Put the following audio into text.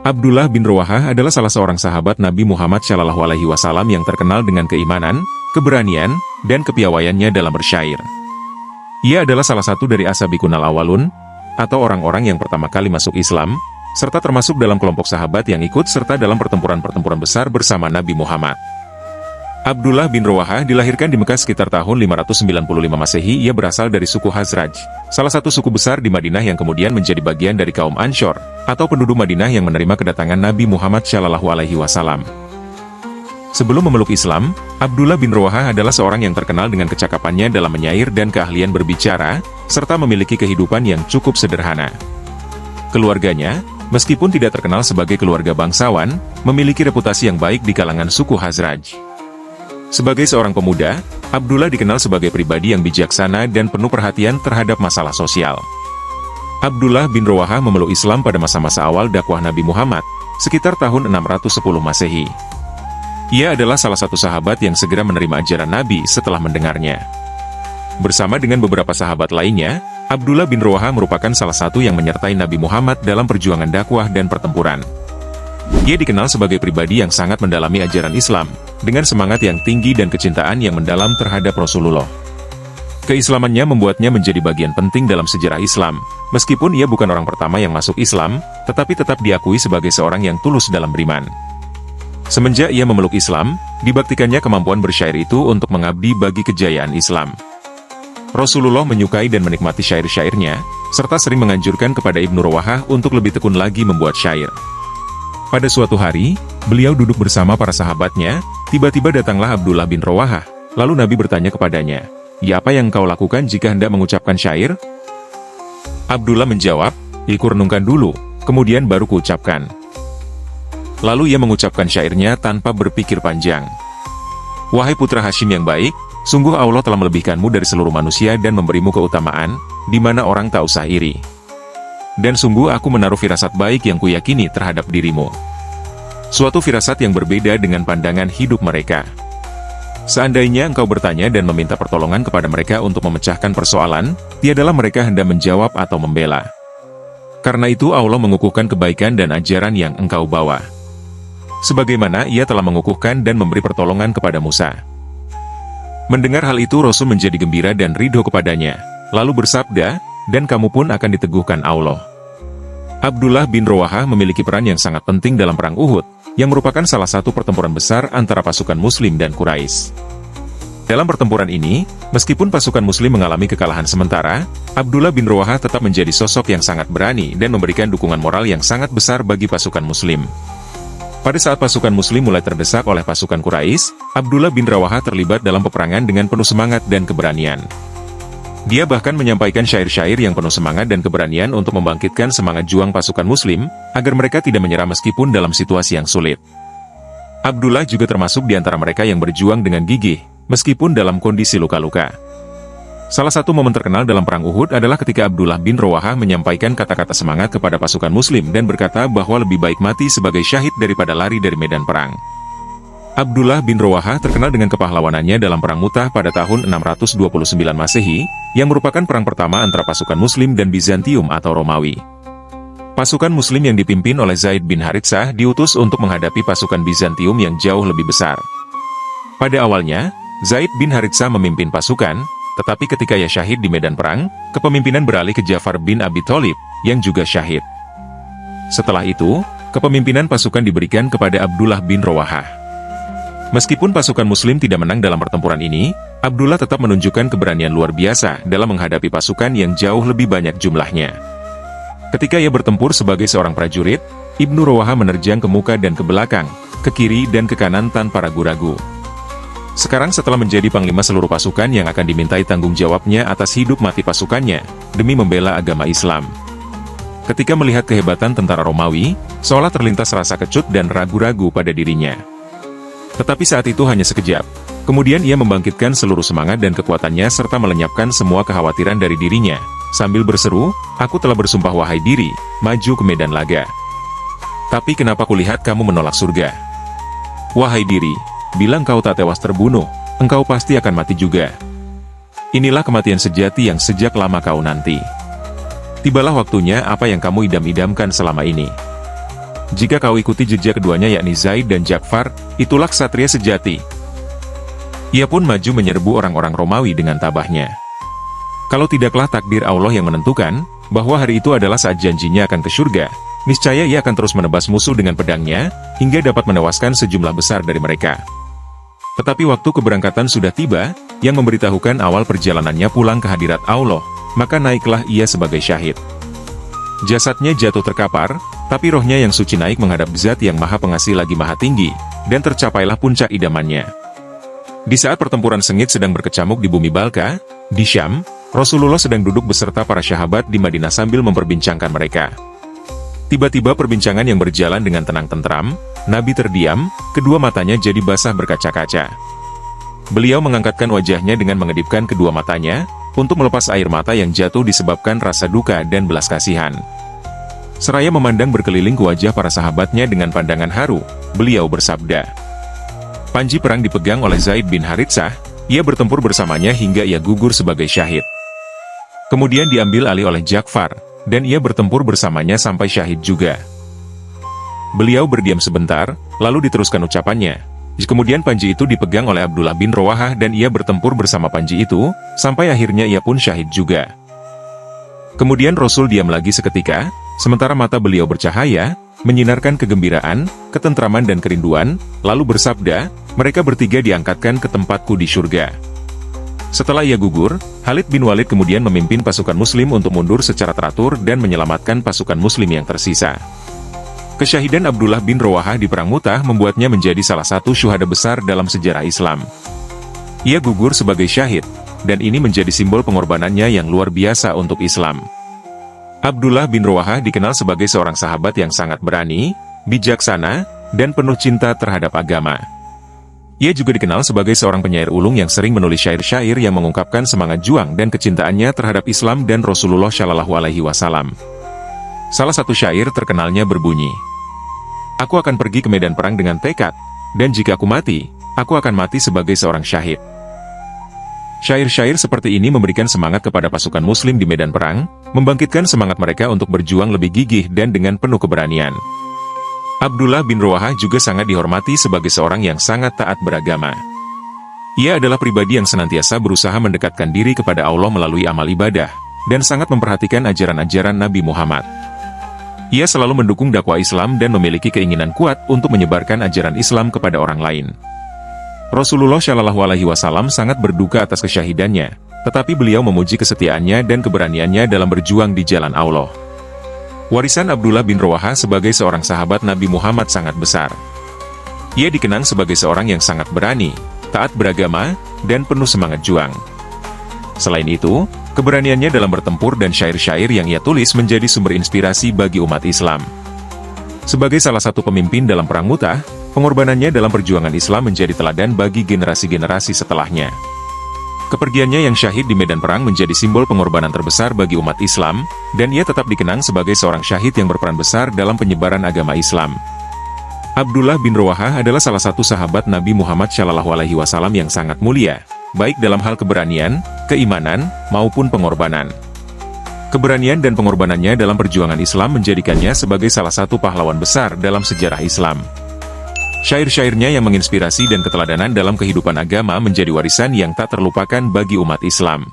Abdullah bin Rawahah adalah salah seorang sahabat Nabi Muhammad SAW yang terkenal dengan keimanan, keberanian, dan kepiawaiannya dalam bersyair. Ia adalah salah satu dari as-sabiqunal awwalun, atau orang-orang yang pertama kali masuk Islam, serta termasuk dalam kelompok sahabat yang ikut serta dalam pertempuran-pertempuran besar bersama Nabi Muhammad. Abdullah bin Rawahah dilahirkan di Mekah sekitar tahun 595 Masehi. Ia berasal dari suku Khazraj, salah satu suku besar di Madinah yang kemudian menjadi bagian dari kaum Anshor, atau penduduk Madinah yang menerima kedatangan Nabi Muhammad SAW. Sebelum memeluk Islam, Abdullah bin Rawahah adalah seorang yang terkenal dengan kecakapannya dalam menyair dan keahlian berbicara, serta memiliki kehidupan yang cukup sederhana. Keluarganya, meskipun tidak terkenal sebagai keluarga bangsawan, memiliki reputasi yang baik di kalangan suku Khazraj. Sebagai seorang pemuda, Abdullah dikenal sebagai pribadi yang bijaksana dan penuh perhatian terhadap masalah sosial. Abdullah bin Rawahah memeluk Islam pada masa-masa awal dakwah Nabi Muhammad, sekitar tahun 610 Masehi. Ia adalah salah satu sahabat yang segera menerima ajaran Nabi setelah mendengarnya. Bersama dengan beberapa sahabat lainnya, Abdullah bin Rawahah merupakan salah satu yang menyertai Nabi Muhammad dalam perjuangan dakwah dan pertempuran. Ia dikenal sebagai pribadi yang sangat mendalami ajaran Islam, dengan semangat yang tinggi dan kecintaan yang mendalam terhadap Rasulullah. Keislamannya membuatnya menjadi bagian penting dalam sejarah Islam, meskipun ia bukan orang pertama yang masuk Islam, tetapi tetap diakui sebagai seorang yang tulus dalam beriman. Semenjak ia memeluk Islam, dibaktikannya kemampuan bersyair itu untuk mengabdi bagi kejayaan Islam. Rasulullah menyukai dan menikmati syair-syairnya, serta sering menganjurkan kepada Ibnu Rawahah untuk lebih tekun lagi membuat syair. Pada suatu hari, beliau duduk bersama para sahabatnya, tiba-tiba datanglah Abdullah bin Rawahah, lalu Nabi bertanya kepadanya, "Ya, apa yang kau lakukan jika hendak mengucapkan syair?" Abdullah menjawab, "Renungkan dulu, kemudian baru kuucapkan." Lalu ia mengucapkan syairnya tanpa berpikir panjang. "Wahai putra Hashim yang baik, sungguh Allah telah melebihkanmu dari seluruh manusia dan memberimu keutamaan, di mana orang tak usah iri. Dan sungguh aku menaruh firasat baik yang kuyakini terhadap dirimu. Suatu firasat yang berbeda dengan pandangan hidup mereka. Seandainya engkau bertanya dan meminta pertolongan kepada mereka untuk memecahkan persoalan, tiadalah mereka hendak menjawab atau membela. Karena itu Allah mengukuhkan kebaikan dan ajaran yang engkau bawa. Sebagaimana ia telah mengukuhkan dan memberi pertolongan kepada Musa." Mendengar hal itu Rasul menjadi gembira dan ridho kepadanya, lalu bersabda, "Dan kamu pun akan diteguhkan Allah." Abdullah bin Rawahah memiliki peran yang sangat penting dalam Perang Uhud, yang merupakan salah satu pertempuran besar antara pasukan Muslim dan Quraisy. Dalam pertempuran ini, meskipun pasukan Muslim mengalami kekalahan sementara, Abdullah bin Rawahah tetap menjadi sosok yang sangat berani dan memberikan dukungan moral yang sangat besar bagi pasukan Muslim. Pada saat pasukan Muslim mulai terdesak oleh pasukan Quraisy, Abdullah bin Rawahah terlibat dalam peperangan dengan penuh semangat dan keberanian. Dia bahkan menyampaikan syair-syair yang penuh semangat dan keberanian untuk membangkitkan semangat juang pasukan Muslim, agar mereka tidak menyerah meskipun dalam situasi yang sulit. Abdullah juga termasuk di antara mereka yang berjuang dengan gigih, meskipun dalam kondisi luka-luka. Salah satu momen terkenal dalam Perang Uhud adalah ketika Abdullah bin Rawahah menyampaikan kata-kata semangat kepada pasukan Muslim dan berkata bahwa lebih baik mati sebagai syahid daripada lari dari medan perang. Abdullah bin Rawahah terkenal dengan kepahlawanannya dalam Perang Mu'tah pada tahun 629 Masehi, yang merupakan perang pertama antara pasukan Muslim dan Bizantium atau Romawi. Pasukan Muslim yang dipimpin oleh Zaid bin Haritsah diutus untuk menghadapi pasukan Bizantium yang jauh lebih besar. Pada awalnya, Zaid bin Haritsah memimpin pasukan, tetapi ketika ia syahid di medan perang, kepemimpinan beralih ke Ja'far bin Abi Thalib, yang juga syahid. Setelah itu, kepemimpinan pasukan diberikan kepada Abdullah bin Rawahah. Meskipun pasukan Muslim tidak menang dalam pertempuran ini, Abdullah tetap menunjukkan keberanian luar biasa dalam menghadapi pasukan yang jauh lebih banyak jumlahnya. Ketika ia bertempur sebagai seorang prajurit, Ibnu Rawahah menerjang ke muka dan ke belakang, ke kiri dan ke kanan tanpa ragu-ragu. Sekarang setelah menjadi panglima seluruh pasukan yang akan dimintai tanggung jawabnya atas hidup mati pasukannya, demi membela agama Islam. Ketika melihat kehebatan tentara Romawi, seolah terlintas rasa kecut dan ragu-ragu pada dirinya. Tetapi saat itu hanya sekejap. Kemudian ia membangkitkan seluruh semangat dan kekuatannya serta melenyapkan semua kekhawatiran dari dirinya, sambil berseru, "Aku telah bersumpah wahai diri, maju ke medan laga. Tapi kenapa kulihat kamu menolak surga? Wahai diri, bila engkau tak tewas terbunuh, engkau pasti akan mati juga. Inilah kematian sejati yang sejak lama kau nanti. Tibalah waktunya apa yang kamu idam-idamkan selama ini." jika kau ikuti jejak keduanya yakni Zaid dan Ja'far, itulah ksatria sejati. Ia pun maju menyerbu orang-orang Romawi dengan tabahnya. Kalau tidaklah takdir Allah yang menentukan, bahwa hari itu adalah saat janjinya akan ke surga, niscaya ia akan terus menebas musuh dengan pedangnya, hingga dapat menewaskan sejumlah besar dari mereka. Tetapi waktu keberangkatan sudah tiba, yang memberitahukan awal perjalanannya pulang ke hadirat Allah, maka naiklah ia sebagai syahid. Jasadnya jatuh terkapar, tapi rohnya yang suci naik menghadap Zat yang Maha Pengasih lagi Maha Tinggi, dan tercapailah puncak idamannya. Di saat pertempuran sengit sedang berkecamuk di bumi Balka, di Syam, Rasulullah sedang duduk beserta para sahabat di Madinah sambil memperbincangkan mereka. Tiba-tiba perbincangan yang berjalan dengan tenang tentram, Nabi terdiam, kedua matanya jadi basah berkaca-kaca. Beliau mengangkatkan wajahnya dengan mengedipkan kedua matanya, untuk melepas air mata yang jatuh disebabkan rasa duka dan belas kasihan. Seraya memandang berkeliling ke wajah para sahabatnya dengan pandangan haru, beliau bersabda, "Panji perang dipegang oleh Zaid bin Haritsah, ia bertempur bersamanya hingga ia gugur sebagai syahid. Kemudian diambil alih oleh Ja'far, dan ia bertempur bersamanya sampai syahid juga." Beliau berdiam sebentar, lalu diteruskan ucapannya. Kemudian panji itu dipegang oleh Abdullah bin Rawahah dan ia bertempur bersama panji itu, sampai akhirnya ia pun syahid juga. Kemudian Rasul diam lagi seketika, sementara mata beliau bercahaya, menyinarkan kegembiraan, ketentraman dan kerinduan, lalu bersabda, "Mereka bertiga diangkatkan ke tempatku di surga." Setelah ia gugur, Khalid bin Walid kemudian memimpin pasukan muslim untuk mundur secara teratur dan menyelamatkan pasukan muslim yang tersisa. Kesyahidan Abdullah bin Rawahah di Perang Mu'tah membuatnya menjadi salah satu syuhada besar dalam sejarah Islam. Ia gugur sebagai syahid, dan ini menjadi simbol pengorbanannya yang luar biasa untuk Islam. Abdullah bin Rawahah dikenal sebagai seorang sahabat yang sangat berani, bijaksana, dan penuh cinta terhadap agama. Ia juga dikenal sebagai seorang penyair ulung yang sering menulis syair-syair yang mengungkapkan semangat juang dan kecintaannya terhadap Islam dan Rasulullah Shallallahu Alaihi Wasallam. Salah satu syair terkenalnya berbunyi, "Aku akan pergi ke medan perang dengan tekad, dan jika aku mati, aku akan mati sebagai seorang syahid." Syair-syair seperti ini memberikan semangat kepada pasukan muslim di medan perang, membangkitkan semangat mereka untuk berjuang lebih gigih dan dengan penuh keberanian. Abdullah bin Rawahah juga sangat dihormati sebagai seorang yang sangat taat beragama. Ia adalah pribadi yang senantiasa berusaha mendekatkan diri kepada Allah melalui amal ibadah, dan sangat memperhatikan ajaran-ajaran Nabi Muhammad. Ia selalu mendukung dakwah Islam dan memiliki keinginan kuat untuk menyebarkan ajaran Islam kepada orang lain. Rasulullah Shallallahu Alaihi Wasallam sangat berduka atas kesyahidannya, tetapi beliau memuji kesetiaannya dan keberaniannya dalam berjuang di jalan Allah. Warisan Abdullah bin Rawahah sebagai seorang sahabat Nabi Muhammad sangat besar. Ia dikenang sebagai seorang yang sangat berani, taat beragama, dan penuh semangat juang. Selain itu, keberaniannya dalam bertempur dan syair-syair yang ia tulis menjadi sumber inspirasi bagi umat Islam. Sebagai salah satu pemimpin dalam Perang Mu'tah, pengorbanannya dalam perjuangan Islam menjadi teladan bagi generasi-generasi setelahnya. Kepergiannya yang syahid di medan perang menjadi simbol pengorbanan terbesar bagi umat Islam, dan ia tetap dikenang sebagai seorang syahid yang berperan besar dalam penyebaran agama Islam. Abdullah bin Rawahah adalah salah satu sahabat Nabi Muhammad Shallallahu Alaihi Wasallam yang sangat mulia, baik dalam hal keberanian, keimanan, maupun pengorbanan. Keberanian dan pengorbanannya dalam perjuangan Islam menjadikannya sebagai salah satu pahlawan besar dalam sejarah Islam. Syair-syairnya yang menginspirasi dan keteladanan dalam kehidupan agama menjadi warisan yang tak terlupakan bagi umat Islam.